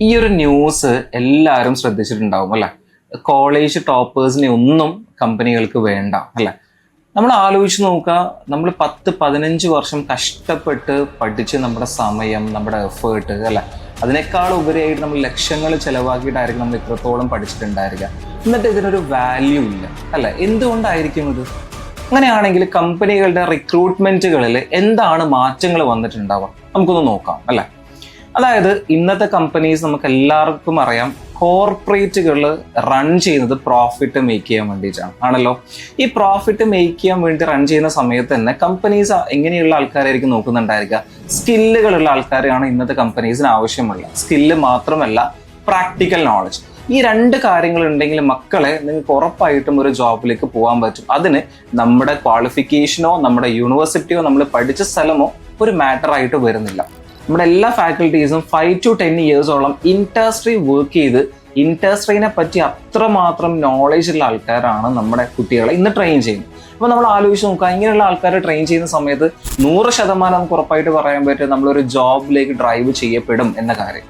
ഈ ഒരു ന്യൂസ് എല്ലാവരും ശ്രദ്ധിച്ചിട്ടുണ്ടാവും അല്ലെ. കോളേജ് ടോപ്പേഴ്സിനെ ഒന്നും കമ്പനികൾക്ക് വേണ്ട അല്ലെ. നമ്മൾ ആലോചിച്ച് നോക്കുക, നമ്മൾ 10-15 വർഷം കഷ്ടപ്പെട്ട് പഠിച്ച് നമ്മുടെ സമയം, നമ്മുടെ എഫേർട്ട് അല്ലെ, അതിനേക്കാൾ ഉപരിയായിട്ട് നമ്മൾ ലക്ഷങ്ങൾ ചിലവാക്കിയിട്ടായിരിക്കും നമ്മൾ ഇത്രത്തോളം പഠിച്ചിട്ടുണ്ടായിരിക്കുക. എന്നിട്ട് ഇതിനൊരു വാല്യൂ ഇല്ല അല്ലെ. എന്തുകൊണ്ടായിരിക്കും ഇത്? അങ്ങനെയാണെങ്കിൽ കമ്പനികളുടെ റിക്രൂട്ട്മെന്റുകളിൽ എന്താണ് മാറ്റങ്ങൾ വന്നിട്ടുണ്ടാവുക? നമുക്കൊന്ന് നോക്കാം അല്ലെ. അതായത് ഇന്നത്തെ കമ്പനീസ് നമുക്ക് എല്ലാവർക്കും അറിയാം, കോർപ്പറേറ്റുകൾ റൺ ചെയ്യുന്നത് പ്രോഫിറ്റ് മേക്ക് ചെയ്യാൻ വേണ്ടിയിട്ടാണ് ആണല്ലോ. ഈ പ്രോഫിറ്റ് മേക്ക് ചെയ്യാൻ വേണ്ടി റൺ ചെയ്യുന്ന സമയത്ത് തന്നെ കമ്പനീസ് എങ്ങനെയുള്ള ആൾക്കാരായിരിക്കും നോക്കുന്നുണ്ടായിരിക്കുക? സ്കില്ലുകളുള്ള ആൾക്കാരെയാണ് ഇന്നത്തെ കമ്പനീസിന് ആവശ്യമുള്ള. സ്കില്ല് മാത്രമല്ല, പ്രാക്ടിക്കൽ നോളജ്. ഈ 2 കാര്യങ്ങൾ ഉണ്ടെങ്കിൽ മക്കളെ നിങ്ങൾക്ക് ഉറപ്പായിട്ടും ഒരു ജോബിലേക്ക് പോകാൻ പറ്റും. അതിന് നമ്മുടെ ക്വാളിഫിക്കേഷനോ നമ്മുടെ യൂണിവേഴ്സിറ്റിയോ നമ്മൾ പഠിച്ച സ്ഥലമോ ഒരു മാറ്റർ ആയിട്ട് വരുന്നില്ല. നമ്മുടെ എല്ലാ ഫാക്കൽറ്റീസും 5 to 10 ഇയേഴ്സോളം ഇൻഡസ്ട്രി വർക്ക് ചെയ്ത് ഇൻഡസ്ട്രീനെ പറ്റി അത്രമാത്രം നോളേജ് ഉള്ള ആൾക്കാരാണ് നമ്മുടെ കുട്ടികളെ ഇന്ന് ട്രെയിൻ ചെയ്യുന്നത്. അപ്പോൾ നമ്മൾ ആലോചിച്ച് നോക്കുക, ഇങ്ങനെയുള്ള ആൾക്കാരെ ട്രെയിൻ ചെയ്യുന്ന സമയത്ത് 100% നമുക്ക് ഉറപ്പായിട്ട് പറയാൻ പറ്റും നമ്മളൊരു ജോബിലേക്ക് ഡ്രൈവ് ചെയ്യപ്പെടും എന്ന കാര്യം.